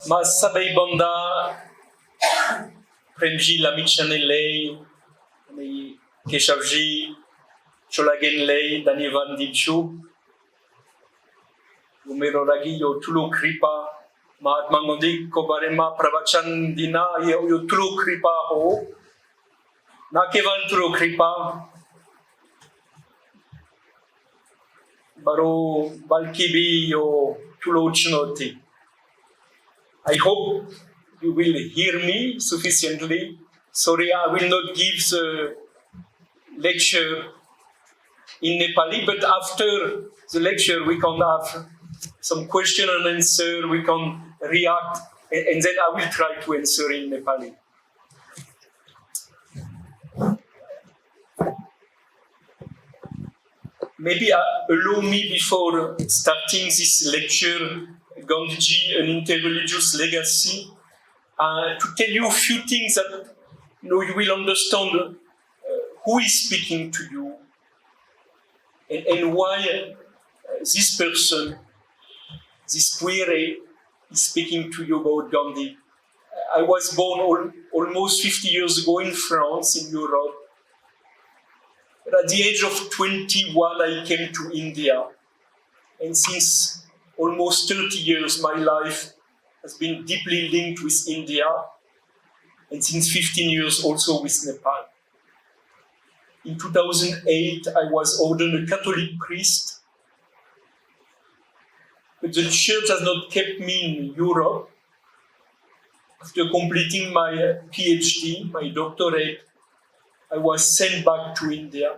Ma sabay banda premji lamichanelei ni keshavji cholagenlei danivan dichu umeroragi yo tulo kripa Mahatma Gandhi kobarema pravachan dina yo tulo kripa ho na keval tulo kripa baro balkibi yo tulo chnoti. I hope you will hear me sufficiently. Sorry, I will not give the lecture in Nepali, but after the lecture we can have some question and answer, we can react, and then I will try to answer in Nepali. Maybe allow me before starting this lecture, Gandhi, an interreligious legacy, to tell you a few things that you will understand who is speaking to you and why this person, this queer, is speaking to you about Gandhi. I was born almost 50 years ago in France, in Europe. But at the age of 21, I came to India. And since almost 30 years, my life has been deeply linked with India. And since 15 years, also with Nepal. In 2008, I was ordained a Catholic priest. But the church has not kept me in Europe. After completing my PhD, my doctorate, I was sent back to India.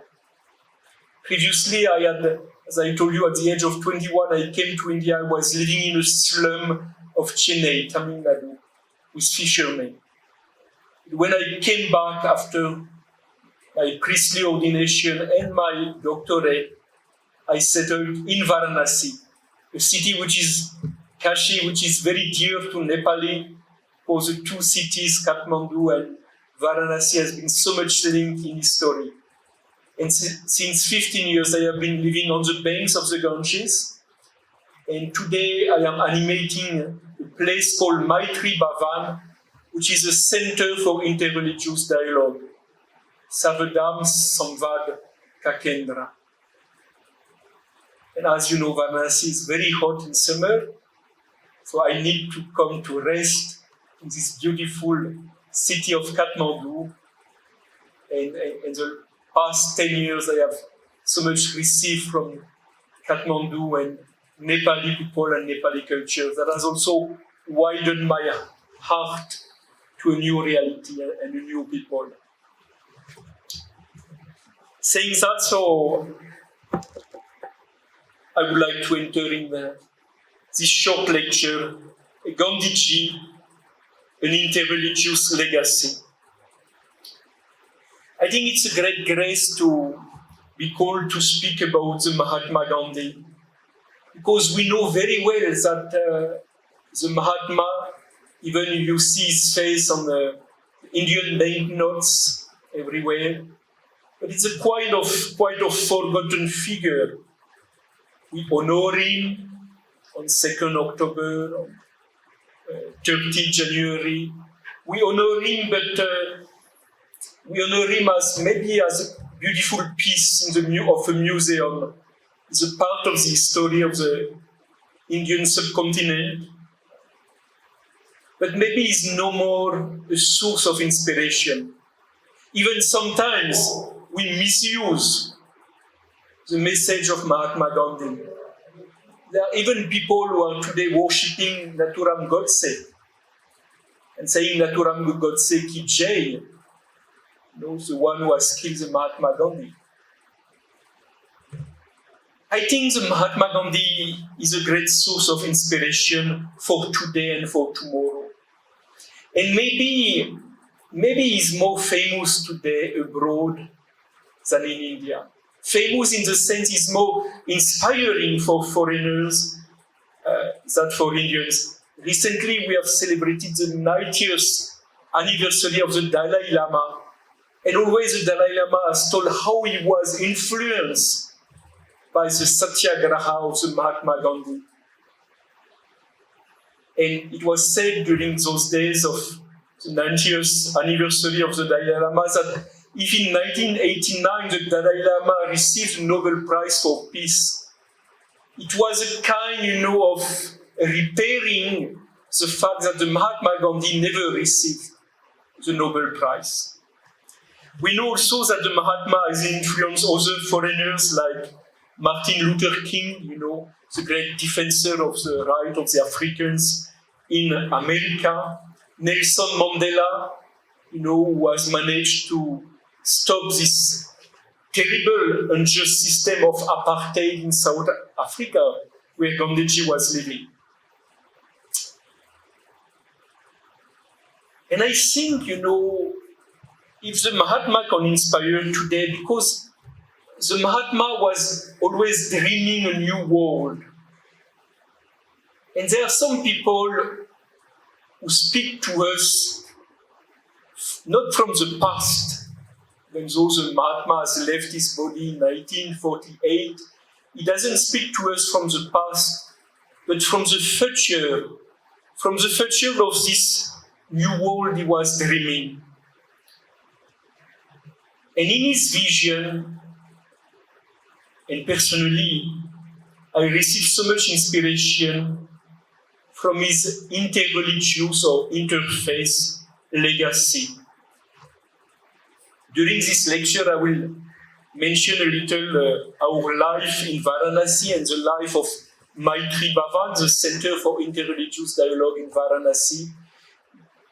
Previously, I had, as I told you, at the age of 21, I came to India. I was living in a slum of Chennai, Tamil Nadu, with fishermen. When I came back after my priestly ordination and my doctorate, I settled in Varanasi, a city which is Kashi, which is very dear to Nepali, because the two cities, Kathmandu and Varanasi, has been so much linked in history. And since 15 years, I have been living on the banks of the Ganges. And today I am animating a place called Maitri Bhavan, which is a center for interreligious dialogue. Savadam Samvad Kakendra. And as you know, Varanasi is very hot in summer, so I need to come to rest in this beautiful city of Kathmandu. And the past 10 years, I have so much received from Kathmandu and Nepali people and Nepali culture that has also widened my heart to a new reality and a new people. Saying that, so I would like to enter in this short lecture, Gandhiji, an interreligious legacy. I think it's a great grace to be called to speak about the Mahatma Gandhi, because we know very well that the Mahatma, even you see his face on the Indian banknotes everywhere, but it's a quite of forgotten figure. We honor him on 2nd October, on 30 January. We honor him, but we honor him as maybe as a beautiful piece of a museum. It's a part of the history of the Indian subcontinent. But maybe it's no more a source of inspiration. Even sometimes we misuse the message of Mahatma Gandhi. There are even people who are today worshipping Naturam Godse and saying Naturam Godse ki jai, the one who has killed the Mahatma Gandhi. I think the Mahatma Gandhi is a great source of inspiration for today and for tomorrow. And maybe he's more famous today abroad than in India. Famous in the sense he's more inspiring for foreigners than for Indians. Recently, we have celebrated the 90th anniversary of the Dalai Lama. And always the Dalai Lama has told how he was influenced by the satyagraha of the Mahatma Gandhi. And it was said during those days of the 90th anniversary of the Dalai Lama that if in 1989 the Dalai Lama received the Nobel Prize for Peace, it was a kind, of repairing the fact that the Mahatma Gandhi never received the Nobel Prize. We know also that the Mahatma has influenced other foreigners like Martin Luther King, the great defender of the right of the Africans in America. Nelson Mandela, who has managed to stop this terrible, unjust system of apartheid in South Africa, where Gandhiji was living. And I think, if the Mahatma can inspire today, because the Mahatma was always dreaming a new world. And there are some people who speak to us not from the past, when the Mahatma has left his body in 1948. He doesn't speak to us from the past, but from the future of this new world he was dreaming. And in his vision, and personally, I received so much inspiration from his interreligious or interfaith legacy. During this lecture, I will mention a little our life in Varanasi and the life of Maitri Bhavan, the Center for Interreligious Dialogue in Varanasi,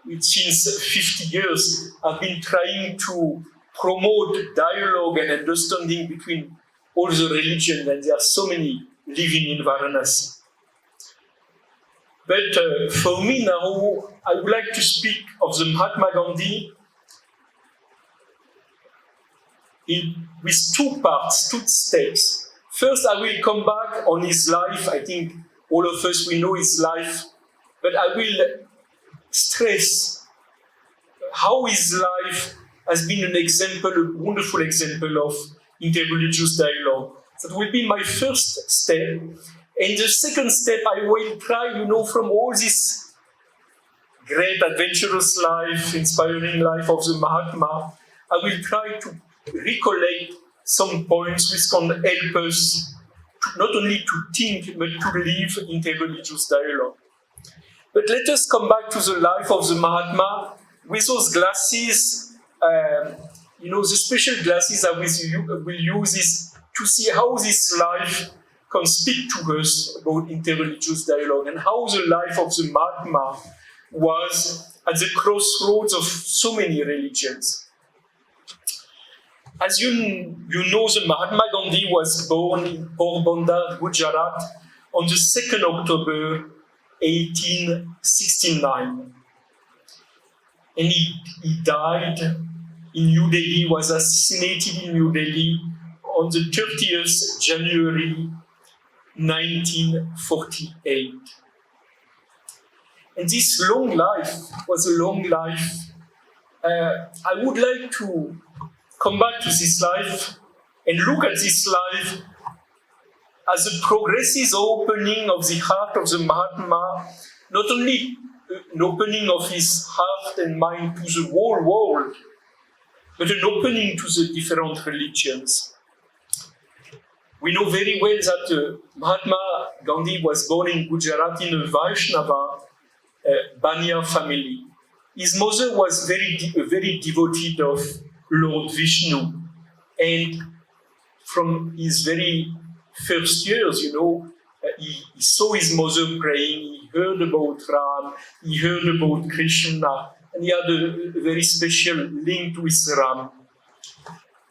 which since 50 years have been trying to promote dialogue and understanding between all the religions, and there are so many living in Varanasi. But for me now, I would like to speak of the Mahatma Gandhi with two parts, two steps. First, I will come back on his life. I think all of us, we know his life, but I will stress how his life has been an example, a wonderful example of interreligious dialogue. That will be my first step. And the second step, I will try, from all this great adventurous life, inspiring life of the Mahatma, I will try to recollect some points which can help us not only to think, but to live interreligious dialogue. But let us come back to the life of the Mahatma with those glasses. The special glasses I will use is to see how this life can speak to us about interreligious dialogue and how the life of the Mahatma was at the crossroads of so many religions. As you know, the Mahatma Gandhi was born in Porbandar, Gujarat, on the 2nd October 1869. And he died in New Delhi, was assassinated in New Delhi on the 30th January 1948. And this long life was a long life. I would like to come back to this life and look at this life as a progressive opening of the heart of the Mahatma, not only an opening of his heart and mind to the whole world, but an opening to the different religions. We know very well that Mahatma Gandhi was born in Gujarat in a Vaishnava Banya family. His mother was very devoted of Lord Vishnu, and from his very first years, he saw his mother praying, he heard about Ram, he heard about Krishna, and he had a very special link with Ram.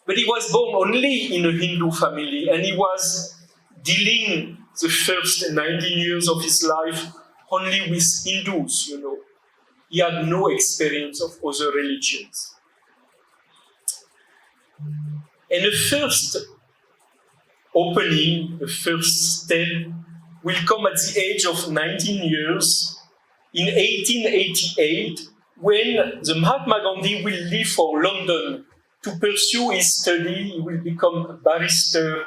But he was born only in a Hindu family, and he was dealing the first 19 years of his life only with Hindus, He had no experience of other religions. And the first opening, the first step, will come at the age of 19 years in 1888, when the Mahatma Gandhi will leave for London to pursue his study. He will become a barrister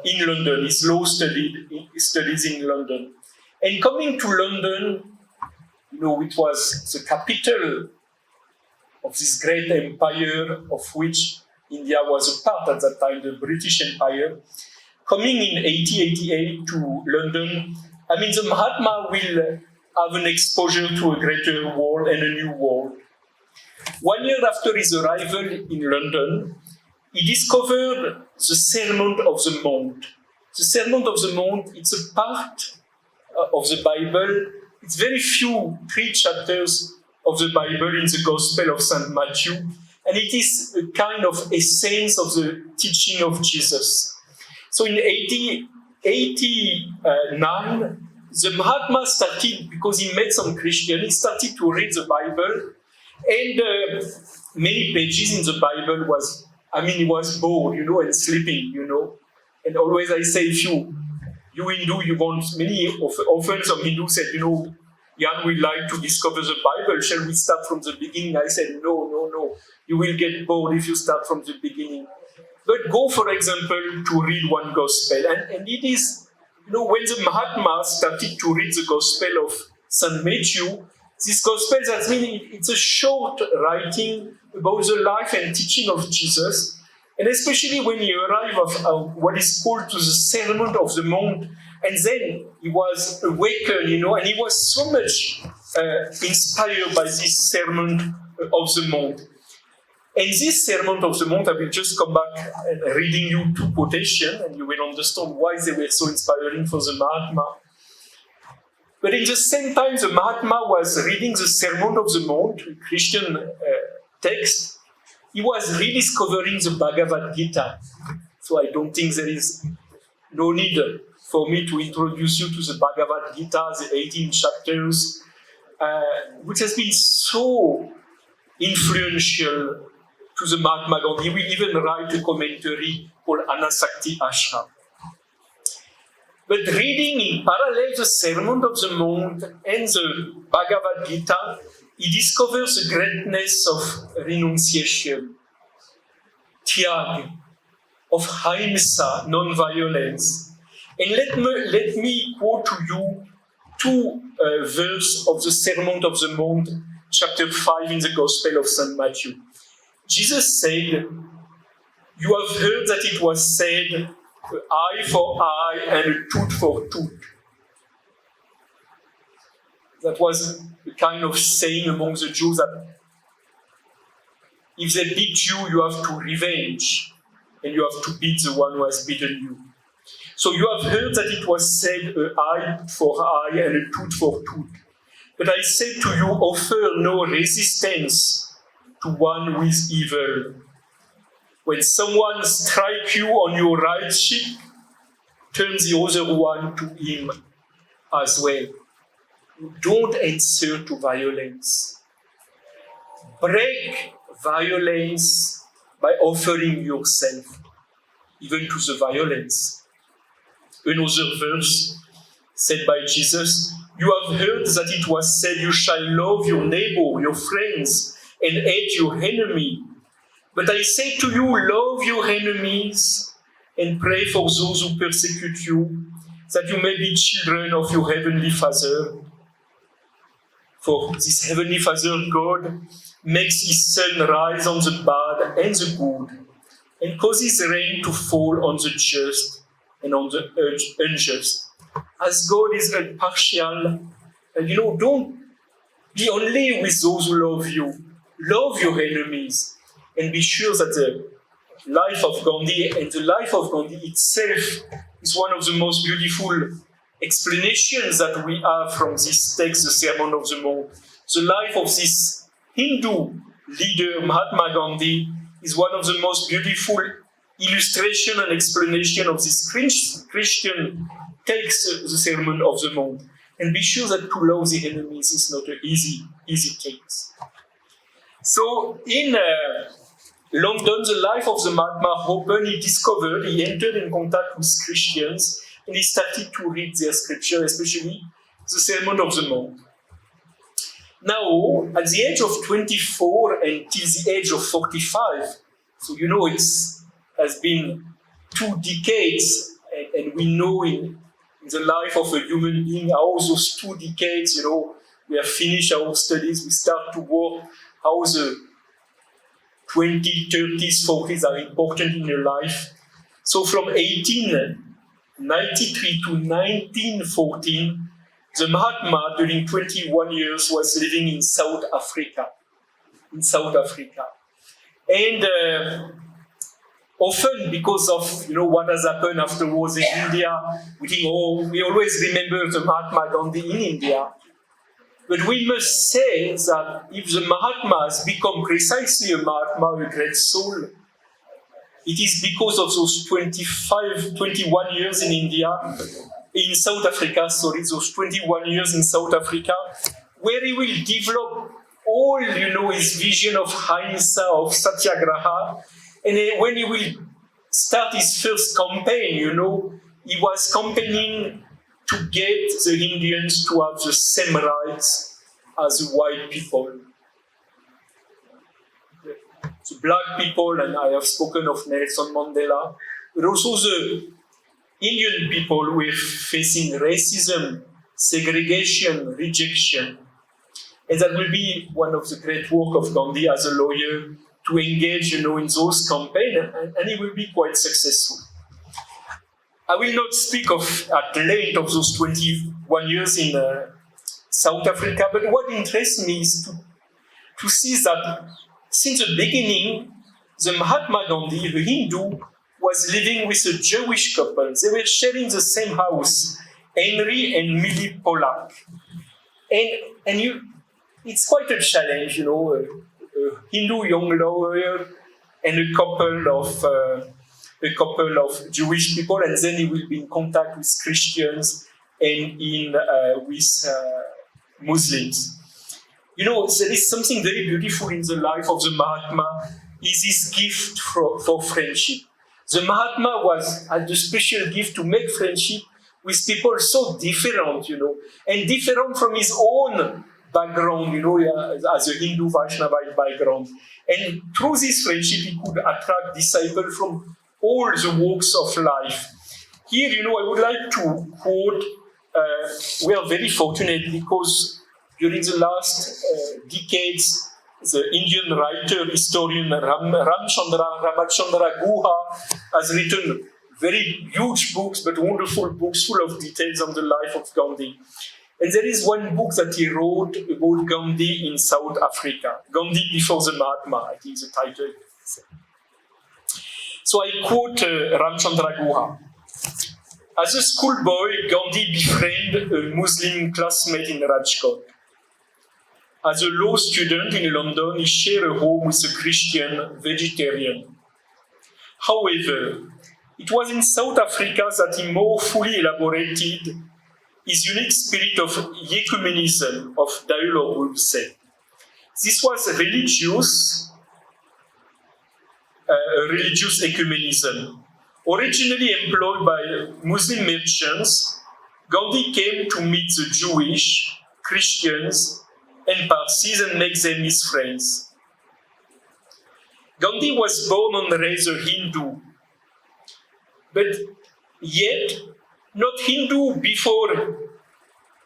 in London, his law studies in London. And coming to London, it was the capital of this great empire of which India was a part at that time, the British Empire. Coming in 1888 to London, the Mahatma will have an exposure to a greater world and a new world. 1 year after his arrival in London, he discovered the Sermon of the Mount. The Sermon of the Mount, it's a part of the Bible. It's very few, 3 chapters of the Bible in the Gospel of St. Matthew, and it is a kind of essence of the teaching of Jesus. So in 1889, the Mahatma started, because he met some Christians, he started to read the Bible, and many pages in the Bible he was bored, and sleeping, And always I say, if you Hindu, you want, often some Hindus said, Yann, we like to discover the Bible. Shall we start from the beginning? I said, no. You will get bored if you start from the beginning. But go, for example, to read one gospel. And it is, when the Mahatma started to read the gospel of St. Matthew, this gospel, it's a short writing about the life and teaching of Jesus. And especially when he arrived at what is called to the Sermon of the Mount, and then he was awakened, and he was so much inspired by this Sermon of the Mount. And this Sermon of the Mount, I will just come back and reading you 2 quotations, and you will understand why they were so inspiring for the Mahatma. But in the same time, the Mahatma was reading the Sermon of the Mount, a Christian text. He was rediscovering the Bhagavad Gita. So I don't think there is no need for me to introduce you to the Bhagavad Gita, the 18 chapters, which has been so influential to the Mahatma Gandhi. He will even write a commentary called Anasakti Ashram. But reading in parallel the Sermon of the Mount and the Bhagavad Gita, he discovers the greatness of renunciation, tyag, of ahimsa, non-violence. And let me quote to you 2 verses of the Sermon of the Mount, chapter 5 in the Gospel of St. Matthew. Jesus said, "You have heard that it was said, an eye for eye and a tooth for tooth." That was a kind of saying among the Jews that if they beat you, you have to revenge, and you have to beat the one who has beaten you. So you have heard that it was said, an eye for eye and a tooth for tooth. But I say to you, offer no resistance to one who is evil. When someone strikes you on your right cheek, turn the other one to him as well. Don't answer to violence. Break violence by offering yourself, even to the violence. Another verse said by Jesus, "You have heard that it was said, you shall love your neighbor, your friends, and hate your enemy. But I say to you, love your enemies and pray for those who persecute you, that you may be children of your heavenly Father. For this heavenly Father, God, makes his sun rise on the bad and the good, and causes rain to fall on the just and on the unjust. As God is impartial, don't be only with those who love you. Love your enemies, and be sure that the life of Gandhi and the life of Gandhi itself is one of the most beautiful explanations that we have from this text, the Sermon of the Mount. The life of this Hindu leader, Mahatma Gandhi, is one of the most beautiful illustration and explanation of this Christian text, the Sermon of the Mount. And be sure that to love the enemies is not an easy case. So in London, the life of the Mahatma opened. He entered in contact with Christians, and he started to read their scripture, especially the Sermon of the Mount. Now, at the age of 24 until the age of 45, so it has been 2 decades, and we know in the life of a human being, how those 2 decades, we have finished our studies, we start to work, how the 20s, 30s, 40s are important in your life. So from 1893 to 1914, the Mahatma, during 21 years, was living in South Africa. And often, because of what has happened afterwards in India, we always remember the Mahatma Gandhi in India. But we must say that if the Mahatma has become precisely a Mahatma, a great soul, it is because of those 21 years in South Africa, those 21 years in South Africa, where he will develop all, his vision of Ahimsa, of Satyagraha. And when he will start his first campaign, he was campaigning to get the Indians to have the same rights as the white people. The black people, and I have spoken of Nelson Mandela, but also the Indian people were facing racism, segregation, rejection. And that will be one of the great work of Gandhi as a lawyer, to engage, in those campaigns, and he will be quite successful. I will not speak at length of those 21 years in South Africa, but what interests me is to see that since the beginning, the Mahatma Gandhi, a Hindu, was living with a Jewish couple. They were sharing the same house, Henry and Millie Pollack. And it's quite a challenge, a Hindu young lawyer and a couple of Jewish people, and then he will be in contact with Christians and with Muslims. There is something very beautiful in the life of the Mahatma, is his gift for friendship. The Mahatma had the special gift to make friendship with people so different, and different from his own background, as a Hindu Vaishnava background. And through this friendship, he could attract disciples from all the walks of life. Here, I would like to quote, we are very fortunate because during the last decades, the Indian writer, historian Ramachandra Guha has written very huge books, but wonderful books full of details on the life of Gandhi. And there is one book that he wrote about Gandhi in South Africa. Gandhi before the Mahatma, I think the title. So I quote Ramachandra Guha. As a schoolboy, Gandhi befriended a Muslim classmate in Rajkot. As a law student in London, he shared a home with a Christian vegetarian. However, it was in South Africa that he more fully elaborated his unique spirit of ecumenism, of dialogue, we would say. This was religious ecumenism. Originally employed by Muslim merchants, Gandhi came to meet the Jewish, Christians, and Parsis and make them his friends. Gandhi was born and raised a Hindu, but yet not Hindu before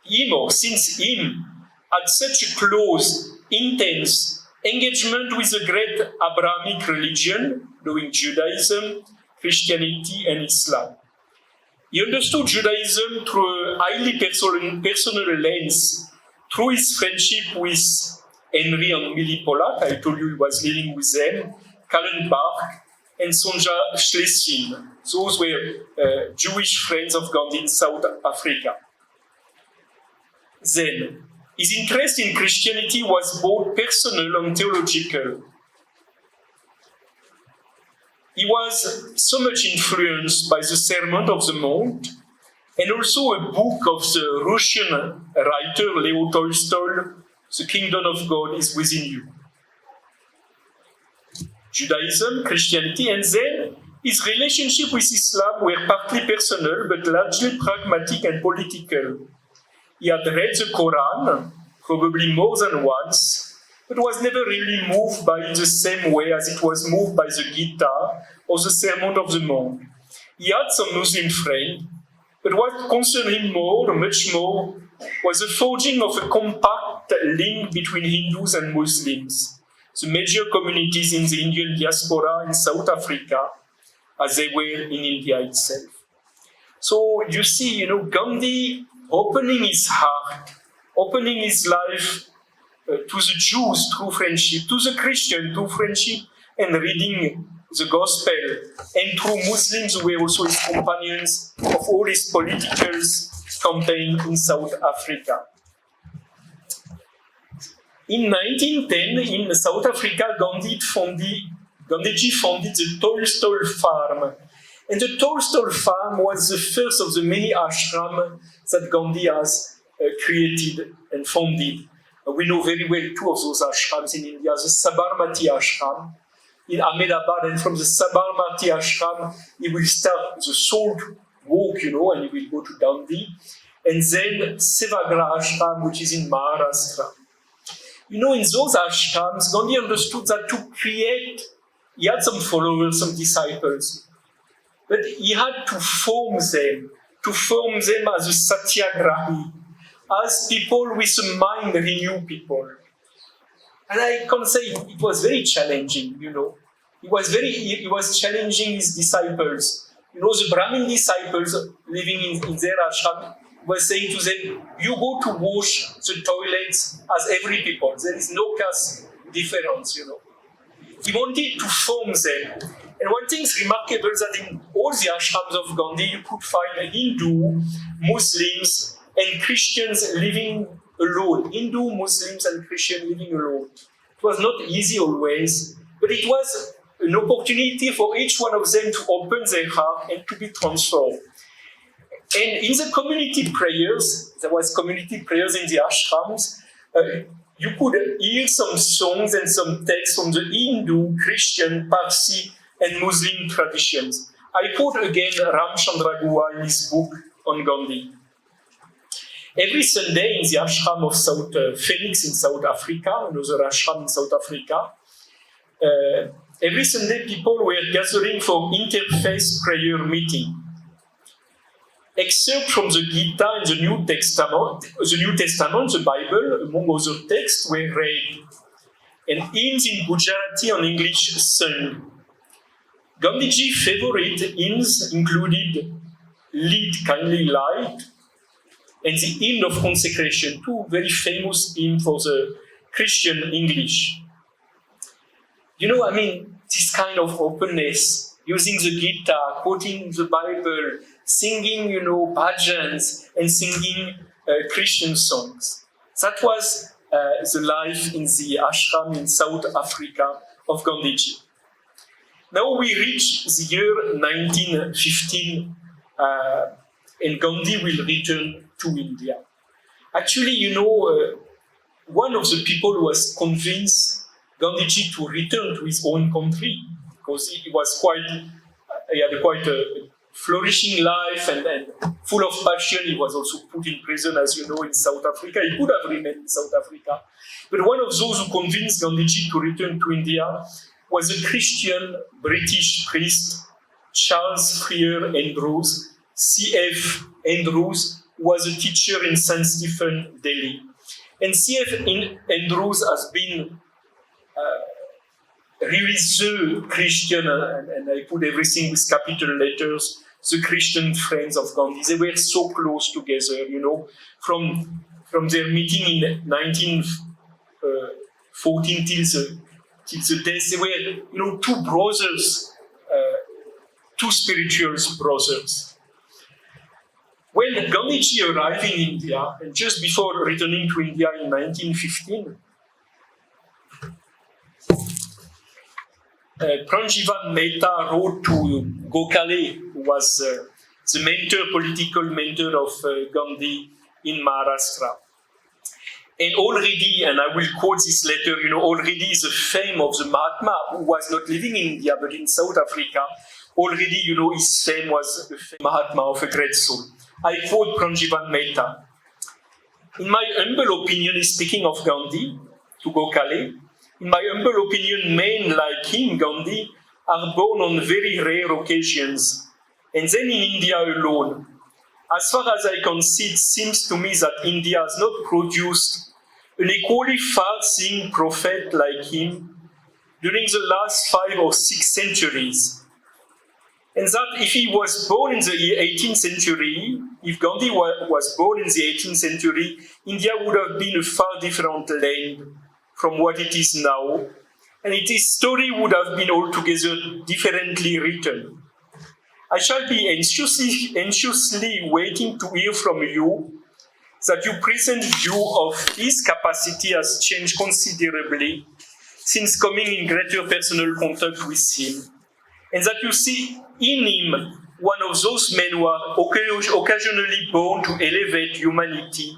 him or since him had such a close, intense engagement with the great Abrahamic religion, knowing Judaism, Christianity, and Islam. He understood Judaism through a highly personal lens, through his friendship with Henry and Millie Pollack. I told you he was living with them, Kallenbach, and Sonja Schlesien. Those were Jewish friends of Gandhi in South Africa. Then, his interest in Christianity was both personal and theological. He was so much influenced by the Sermon of the Mount, and also a book of the Russian writer Leo Tolstoy, The Kingdom of God is Within You. Judaism, Christianity, and then his relationship with Islam were partly personal, but largely pragmatic and political. He had read the Quran, probably more than once, but was never really moved by it the same way as it was moved by the Gita or the Sermon of the Mount. He had some Muslim friends, But what concerned him much more, was the forging of a compact link between Hindus and Muslims, the major communities in the Indian diaspora in South Africa, as they were in India itself. So you see, Gandhi opening his heart, opening his life to the Jews through friendship, to the Christians through friendship and reading the gospel, and through Muslims who were also his companions of all his political campaign in South Africa. In 1910, in South Africa, Gandhiji founded the Tolstol Farm. And the Tolstol Farm was the first of the many ashrams that Gandhi has created and founded. We know very well two of those ashrams in India, the Sabarmati Ashram in Ahmedabad, and from the Sabarmati Ashram, he will start the Salt Walk, and he will go to Gandhi. And then Sevagra Ashram, which is in Maharashtra. In those ashrams, Gandhi understood that to create, he had some followers, some disciples, but he had to form them as a satyagrahi, as people with a mind renew people. And I can say it was very challenging, He was challenging his disciples. The Brahmin disciples living in their ashram were saying to them, you go to wash the toilets as every people. There is no caste difference, He wanted to form them. And one thing is remarkable is that in all the ashrams of Gandhi, you could find Hindu, Muslims, and Christians living alone. Hindu, Muslims, and Christians living alone. It was not easy always, but it was an opportunity for each one of them to open their heart and to be transformed. And in the community prayers, there was community prayers in the ashrams, you could hear some songs and some texts from the Hindu, Christian, Parsi, and Muslim traditions. I quote again Ramchandra Guha in his book on Gandhi. Every Sunday in the ashram of South Phoenix in South Africa, another ashram in South Africa, every Sunday people were gathering for interfaith prayer meeting. Excerpts from the Gita and the New Testament, the Bible, among other texts, were read, and hymns in Gujarati and English sung. Gandhiji's favorite hymns included Lead Kindly Light and the Hymn of Consecration, two very famous hymns for the Christian English. This kind of openness, using the guitar, quoting the Bible, singing, bhajans, and singing Christian songs. That was the life in the ashram in South Africa of Gandhiji. Now we reach the year 1915, and Gandhi will return to India. Actually, one of the people who was convinced Gandhiji to return to his own country, because he had quite a flourishing life and full of passion. He was also put in prison, as you know, in South Africa. He could have remained in South Africa. But one of those who convinced Gandhiji to return to India was a Christian British priest, Charles Freer Andrews, C.F. Andrews, who was a teacher in St. Stephen, Delhi. And C.F. Andrews has been really the Christian, and I put everything with capital letters, the Christian friends of Gandhi. They were so close together, from their meeting in 1914 till the death. They were, two brothers, two spiritual brothers. When Gandhiji arrived in India, and just before returning to India in 1915, Pranjivan Mehta wrote to Gokhale, who was the political mentor of Gandhi in Maharashtra. And already, and I will quote this letter, already the fame of the Mahatma, who was not living in India but in South Africa, already, his fame was the fame Mahatma of a great soul. I quote Pranjivan Mehta. In my humble opinion, speaking of Gandhi to Gokhale, in my humble opinion, men like him, Gandhi, are born on very rare occasions, and then in India alone. As far as I can see, it seems to me that India has not produced an equally far-seeing prophet like him during the last 5 or 6 centuries. And that if he was born in the 18th century, if Gandhi was born in the 18th century, India would have been a far different land from what it is now. And its story would have been altogether differently written. I shall be anxiously waiting to hear from you that your present view of his capacity has changed considerably since coming in greater personal contact with him, and that you see in him one of those men who are occasionally born to elevate humanity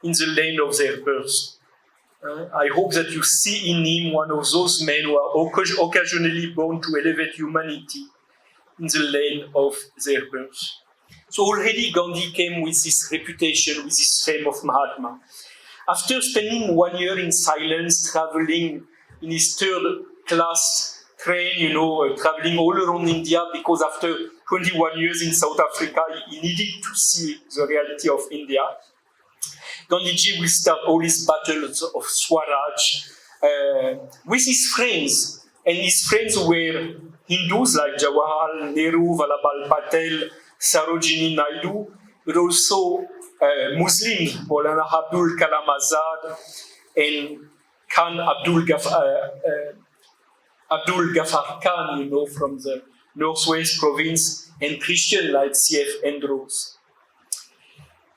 in the land of their birth. I hope that you see in him one of those men who are occasionally born to elevate humanity in the land of their birth. So already Gandhi came with this reputation, with this fame of Mahatma. After spending 1 year in silence, traveling in his third-class train, traveling all around India, because after 21 years in South Africa, he needed to see the reality of India. Gandhiji will start all his battles of Swaraj with his friends. And his friends were Hindus like Jawaharlal Nehru, Vallabhbhai Patel, Sarojini Naidu, but also Muslims, Maulana Abdul Kalam Azad and Khan Abdul Ghaffar Khan, from the Northwest province, and Christian like C.F. Andrews.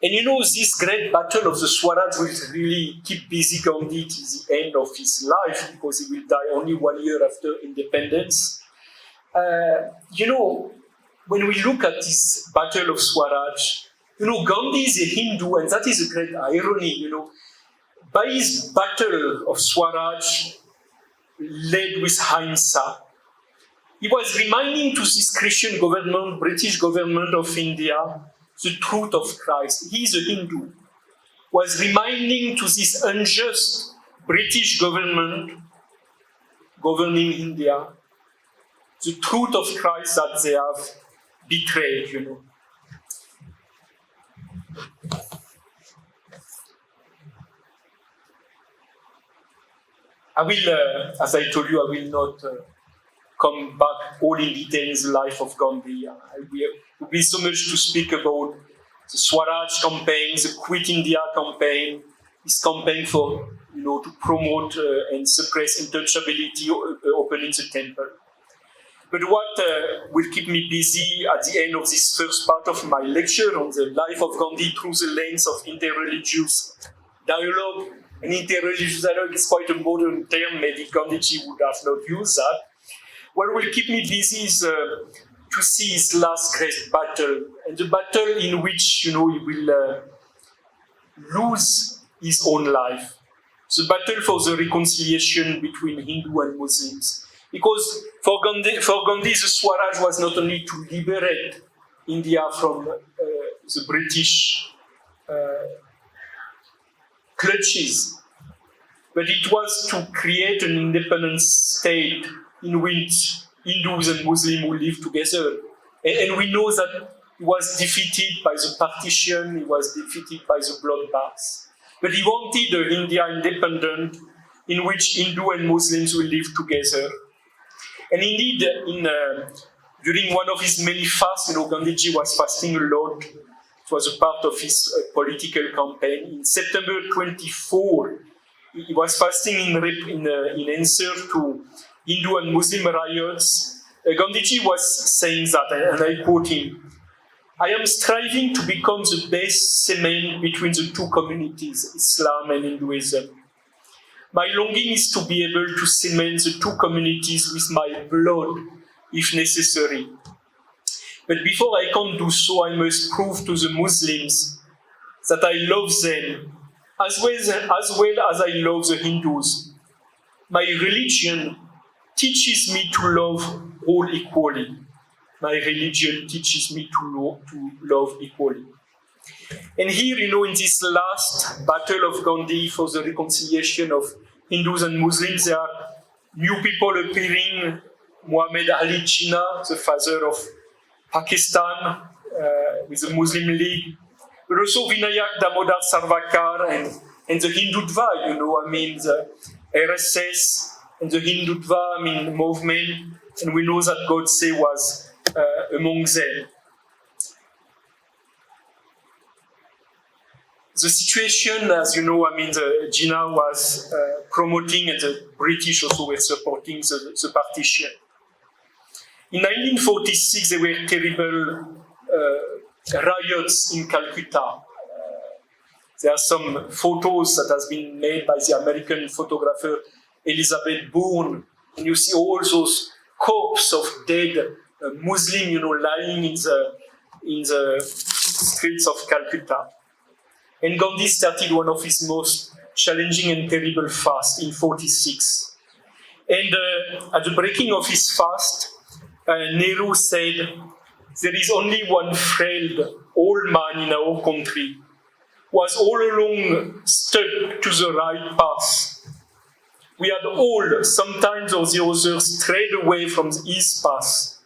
And this great battle of the Swaraj will really keep busy Gandhi till the end of his life, because he will die only 1 year after independence. When we look at this battle of Swaraj, Gandhi is a Hindu, and that is a great irony, By his battle of Swaraj, led with Ahimsa, he was reminding to this Christian government, British government of India, the truth of Christ. He is a Hindu. Was reminding to this unjust British government governing India the truth of Christ that they have betrayed, I will, as I told you, I will not come back all in detail in the life of Gandhi. It would be so much to speak about the Swaraj campaign, the Quit India campaign, his campaign for, to promote and suppress untouchability, opening the temple. But what will keep me busy at the end of this first part of my lecture on the life of Gandhi through the lens of interreligious dialogue, and interreligious dialogue is quite a modern term, maybe Gandhiji would have not used that. What will keep me busy is to see his last great battle, and the battle in which he will lose his own life. The battle for the reconciliation between Hindu and Muslims. Because for Gandhi, the Swaraj was not only to liberate India from the British clutches, but it was to create an independent state in which Hindus and Muslims will live together. And we know that he was defeated by the partition, he was defeated by the bloodbath. But he wanted an India independent in which Hindu and Muslims will live together. And indeed, during one of his many fasts, Gandhiji was fasting a lot. It was a part of his political campaign. In September 24, he was fasting in answer to Hindu and Muslim riots. Gandhiji was saying that, and I quote him, "I am striving to become the best cement between the two communities, Islam and Hinduism. My longing is to be able to cement the two communities with my blood, if necessary. But before I can do so, I must prove to the Muslims that I love them as well as I love the Hindus. My religion teaches me to love all equally. My religion teaches me to love equally." And here, in this last battle of Gandhi for the reconciliation of Hindus and Muslims, there are new people appearing. Muhammad Ali Jinnah, the father of Pakistan, with the Muslim League, but also Vinayak Damodar Sarvakar and the Hindutva, the RSS and the Hindutva, movement, and we know that Godse was among them. The situation, as you know, the Jinnah was promoting, and the British also were supporting the partition. In 1946, there were terrible riots in Calcutta. There are some photos that has been made by the American photographer Elizabeth Bourne, and you see all those corpses of dead Muslims, lying in the streets of Calcutta. And Gandhi started one of his most challenging and terrible fasts in 1946. And at the breaking of his fast, Nehru said, "There is only one frail old man in our country who was all along stuck to the right path. We had all, sometimes or the others, strayed away from his path.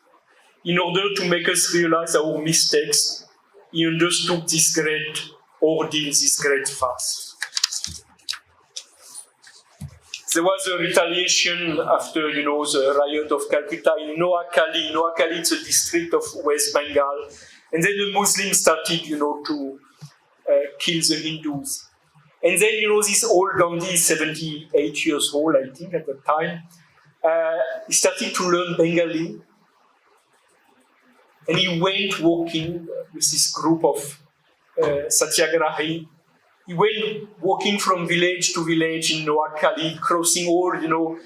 In order to make us realize our mistakes, he undertook this great ordeal, this great fast." There was a retaliation after, the riot of Calcutta in Noakhali. Noakhali is a district of West Bengal. And then the Muslims started, to kill the Hindus. And then, this old Gandhi, 78 years old, I think, at the time, he started to learn Bengali. And he went walking with this group of Satyagrahi. He went walking from village to village in Noakhali, crossing all, you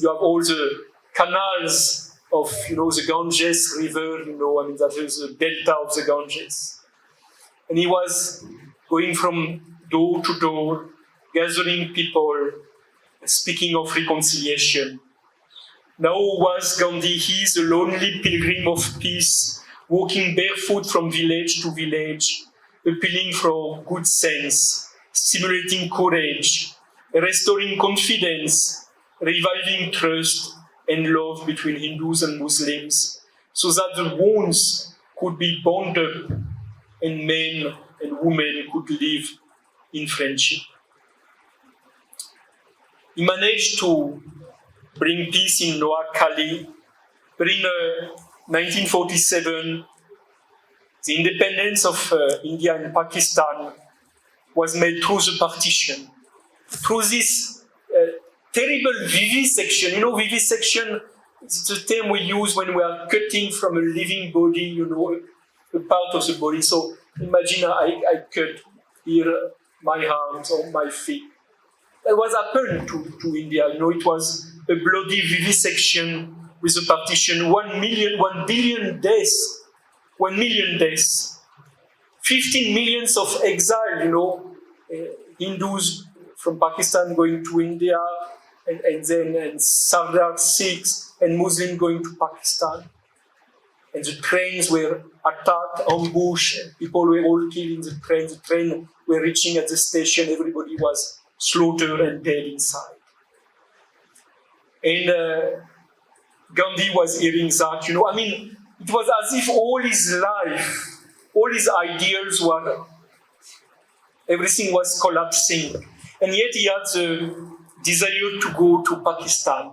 have all the canals of, the Ganges River, that is the delta of the Ganges. And he was going from door to door, gathering people, speaking of reconciliation. Now was Gandhi, he is a lonely pilgrim of peace, walking barefoot from village to village, appealing for good sense, stimulating courage, restoring confidence, reviving trust and love between Hindus and Muslims, so that the wounds could be bound up and men and women could live in friendship. He managed to bring peace in Noakhali, but in 1947, the independence of India and Pakistan was made through the partition, through this terrible vivisection. Vivisection is the term we use when we are cutting from a living body, a part of the body. So imagine I cut here my hands or my feet. That was happened to India. It was a bloody vivisection with the partition. 1 billion deaths. 1 million deaths, 15 millions of exile, Hindus from Pakistan going to India, and then Sardar Sikhs and Muslims going to Pakistan. And the trains were attacked, ambushed, people were all killed in the train were reaching at the station, everybody was slaughtered and dead inside. And Gandhi was hearing that, it was as if all his life, all his ideals everything was collapsing. And yet he had the desire to go to Pakistan,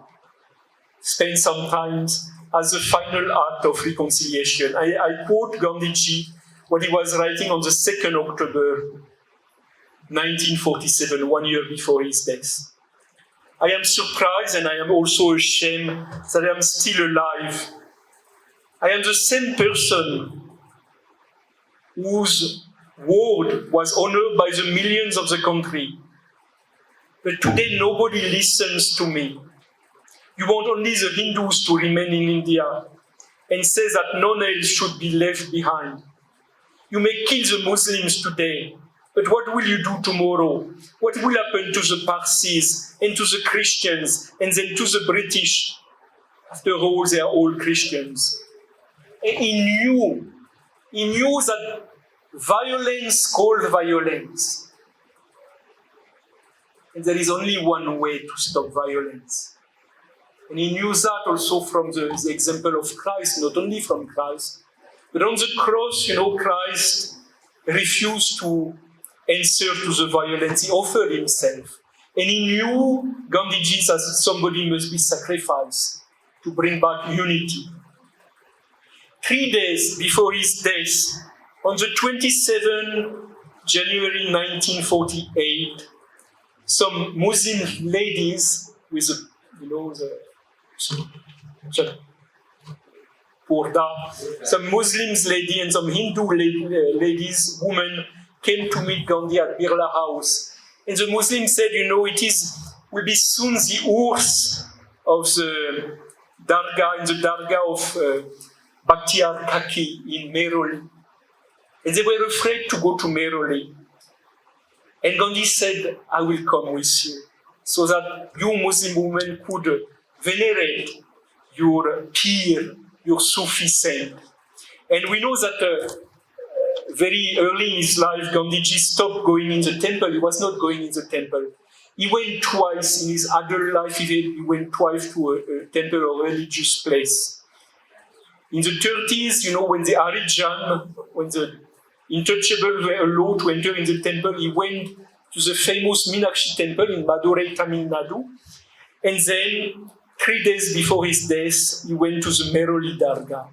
spend some time as a final act of reconciliation. I quote Gandhiji, what he was writing on the 2nd October 1947, 1 year before his death. "I am surprised and I am also ashamed that I am still alive. I am the same person whose word was honored by the millions of the country. But today nobody listens to me. You want only the Hindus to remain in India and say that none else should be left behind. You may kill the Muslims today, but what will you do tomorrow? What will happen to the Parsis and to the Christians and then to the British? After all, they are all Christians." And he knew that violence called violence. And there is only one way to stop violence. And he knew that also from the example of Christ, not only from Christ, but But on the cross, Christ refused to answer to the violence. He offered himself. And he knew Gandhiji as somebody must be sacrificed to bring back unity. 3 days before his death, on the 27th January 1948, some Muslim ladies with some Muslims lady and some Hindu ladies, women, came to meet Gandhi at Birla House. And the Muslims said, will be soon the urs of the Dargah, in the Dargah of Bhaktiar Kaki in Meroli. And they were afraid to go to Meroli. And Gandhi said, I will come with you, so that you Muslim women could venerate your peer, your Sufi saint. And we know that very early in his life, Gandhiji stopped going in the temple. He was not going in the temple. He went twice in his adult life. He went twice to a temple or religious place. In the 30s, when the Arijan, when the intouchables were allowed to enter in the temple, he went to the famous Meenakshi temple in Madurai, Tamil Nadu. And then, 3 days before his death, he went to the Meroli Dargah.